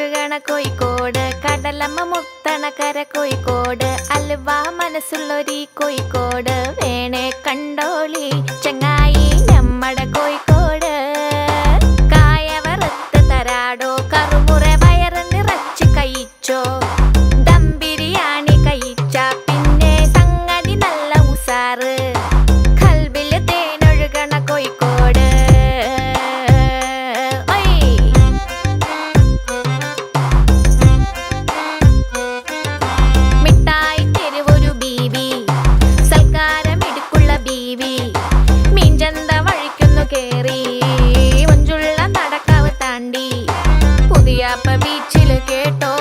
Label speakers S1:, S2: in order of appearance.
S1: തേനൊഴുകണ കോഴിക്കോട്, കടലമ്മ മുത്തണക്കര കോഴിക്കോട്, അലുവ മനസ്സുള്ളൊരീ കോഴിക്കോട്, വേണേ കണ്ടോളി ചങ്ങായി നമ്മടെ കോഴിക്കോട്. കായ വറുത്ത് തരാടോ, കറുമുറ വയറ് നിറച്ച് കഴിച്ചോ, ദം ബിരിയാണി കഴിച്ച പിന്നെ സംഗതി നല്ല ഉസാറ്, കൽബില് തേനൊഴുകണ കോഴിക്കോട്. മിഠായി തെരുവൊരു ബീവി, സൽക്കാരം ഇടുക്കുള്ള ബീവി, മീൻചന്ത വഴിക്കുന്നു കേറി, മഞ്ചുള്ള നടക്കാവ് താണ്ടി, പുതിയാപ്പ ബീച്ചില് കേട്ടോ